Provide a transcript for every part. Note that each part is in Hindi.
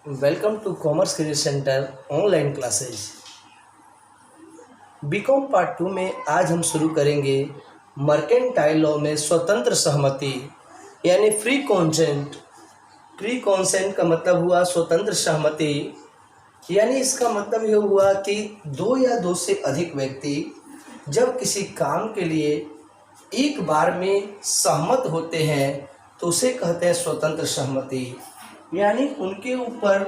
Welcome to commerce career centre online classes. B Com part 2 में आज हम शुरू करेंगे मर्केंटाइल लॉ में स्वतंत्र सहमति यानी फ्री कॉन्सेंट। फ्री कॉन्सेंट का मतलब हुआ स्वतंत्र सहमति, यानी इसका मतलब यह हुआ कि दो या दो से अधिक व्यक्ति जब किसी काम के लिए एक बार में सहमत होते हैं तो उसे कहते हैं स्वतंत्र सहमति। यानी उनके ऊपर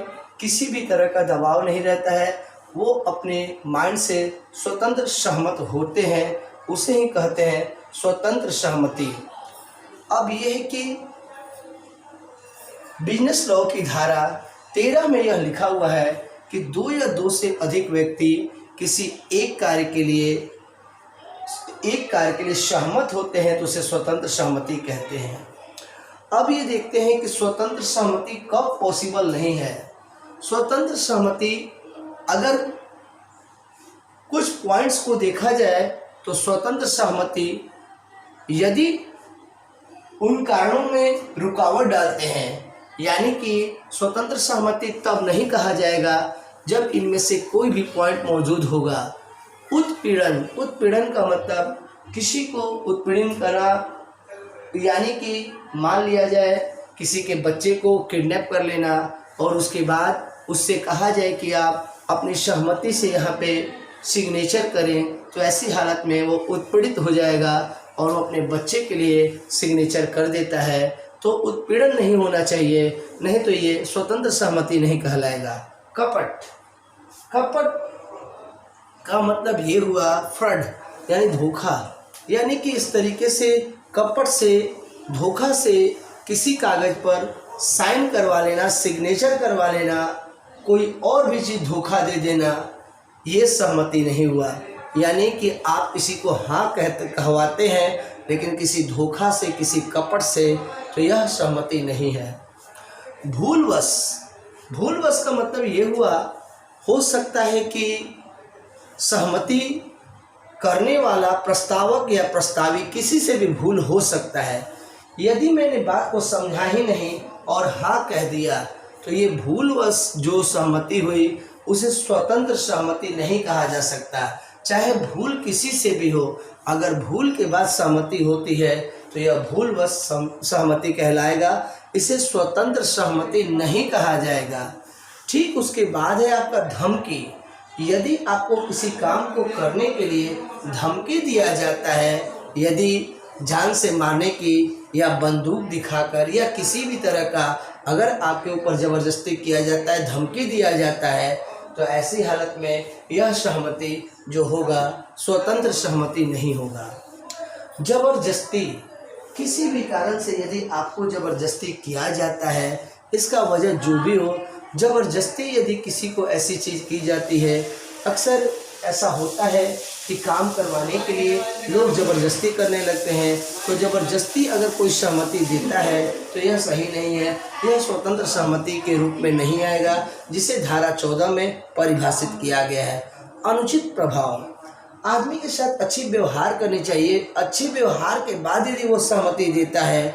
किसी भी तरह का दबाव नहीं रहता है, वो अपने माइंड से स्वतंत्र सहमत होते हैं, उसे ही कहते हैं स्वतंत्र सहमति। अब यह है कि बिजनेस लॉ की धारा 13 में यह लिखा हुआ है कि दो या दो से अधिक व्यक्ति किसी एक कार्य के लिए सहमत होते हैं तो उसे स्वतंत्र सहमति कहते हैं। अब ये देखते हैं कि स्वतंत्र सहमति कब पॉसिबल नहीं है। स्वतंत्र सहमति अगर कुछ पॉइंट्स को देखा जाए तो स्वतंत्र सहमति यदि उन कारणों में रुकावट डालते हैं, यानी कि स्वतंत्र सहमति तब नहीं कहा जाएगा जब इनमें से कोई भी पॉइंट मौजूद होगा। उत्पीड़न का मतलब किसी को उत्पीड़न करना, यानी कि मान लिया जाए किसी के बच्चे को किडनैप कर लेना और उसके बाद उससे कहा जाए कि आप अपनी सहमति से यहाँ पे सिग्नेचर करें, तो ऐसी हालत में वो उत्पीड़ित हो जाएगा और वो अपने बच्चे के लिए सिग्नेचर कर देता है। तो उत्पीड़न नहीं होना चाहिए, नहीं तो ये स्वतंत्र सहमति नहीं कहलाएगा। कपट का मतलब ये हुआ फ्रॉड यानी धोखा, यानी कि इस तरीके से कपट से धोखा से किसी कागज़ पर साइन करवा लेना, सिग्नेचर करवा लेना, कोई और भी चीज़ धोखा दे देना, ये सहमति नहीं हुआ। यानी कि आप किसी को हाँ कहवाते हैं लेकिन किसी धोखा से, किसी कपट से, तो यह सहमति नहीं है। भूलवश का मतलब ये हुआ, हो सकता है कि सहमति करने वाला प्रस्तावक या प्रस्तावी किसी से भी भूल हो सकता है। यदि मैंने बात को समझा ही नहीं और हाँ कह दिया तो ये भूलवश जो सहमति हुई उसे स्वतंत्र सहमति नहीं कहा जा सकता, चाहे भूल किसी से भी हो। अगर भूल के बाद सहमति होती है तो यह भूलवश सहमति कहलाएगा, इसे स्वतंत्र सहमति नहीं कहा जाएगा। ठीक उसके बाद है आपका धमकी। यदि आपको किसी काम को करने के लिए धमकी दिया जाता है, यदि जान से मारने की या बंदूक दिखाकर या किसी भी तरह का अगर आपके ऊपर ज़बरदस्ती किया जाता है, धमकी दिया जाता है, तो ऐसी हालत में यह सहमति जो होगा स्वतंत्र सहमति नहीं होगा। जबरदस्ती, किसी भी कारण से यदि आपको ज़बरदस्ती किया जाता है, इसका वजह जो भी हो, ज़बरदस्ती यदि किसी को ऐसी चीज़ की जाती है, अक्सर ऐसा होता है कि काम करवाने के लिए लोग ज़बरदस्ती करने लगते हैं, तो ज़बरदस्ती अगर कोई सहमति देता है तो यह सही नहीं है, यह स्वतंत्र सहमति के रूप में नहीं आएगा, जिसे धारा 14 में परिभाषित किया गया है। अनुचित प्रभाव, आदमी के साथ अच्छी व्यवहार करनी चाहिए, अच्छे व्यवहार के बाद यदि वो सहमति देता है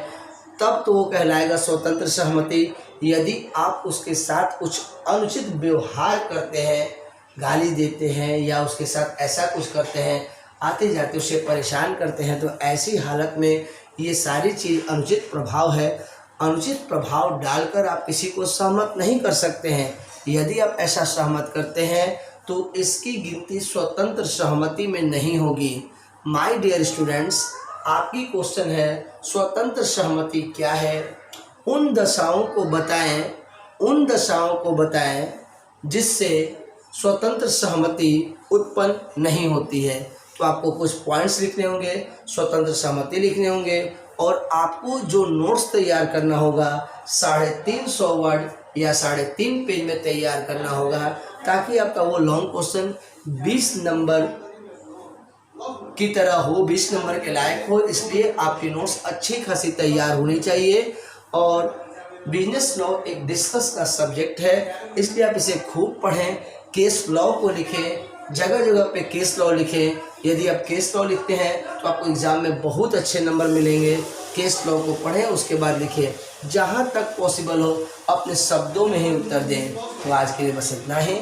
तब तो वो कहलाएगा स्वतंत्र सहमति। यदि आप उसके साथ कुछ अनुचित व्यवहार करते हैं, गाली देते हैं या उसके साथ ऐसा कुछ करते हैं, आते जाते उसे परेशान करते हैं, तो ऐसी हालत में ये सारी चीज़ अनुचित प्रभाव है। अनुचित प्रभाव डालकर आप किसी को सहमत नहीं कर सकते हैं। यदि आप ऐसा सहमत करते हैं तो इसकी गिनती स्वतंत्र सहमति में नहीं होगी। माय डियर स्टूडेंट्स, आपकी क्वेश्चन है स्वतंत्र सहमति क्या है? उन दशाओं को बताएं जिससे स्वतंत्र सहमति उत्पन्न नहीं होती है। तो आपको कुछ पॉइंट्स लिखने होंगे, स्वतंत्र सहमति लिखने होंगे, और आपको जो नोट्स तैयार करना होगा 350 वर्ड या 3.5 पेज में तैयार करना होगा, ताकि आपका वो लॉन्ग क्वेश्चन 20 नंबर की तरह हो, 20 नंबर के लायक हो। इसलिए आपकी नोट्स अच्छी खासी तैयार होनी चाहिए। और बिजनेस लॉ एक डिस्कस का सब्जेक्ट है, इसलिए आप इसे खूब पढ़ें, केस लॉ को लिखें, जगह जगह पे केस लॉ लिखें। यदि आप केस लॉ लिखते हैं तो आपको एग्ज़ाम में बहुत अच्छे नंबर मिलेंगे। केस लॉ को पढ़ें, उसके बाद लिखिए। जहाँ तक पॉसिबल हो अपने शब्दों में ही उत्तर दें। तो आज के लिए बस इतना ही।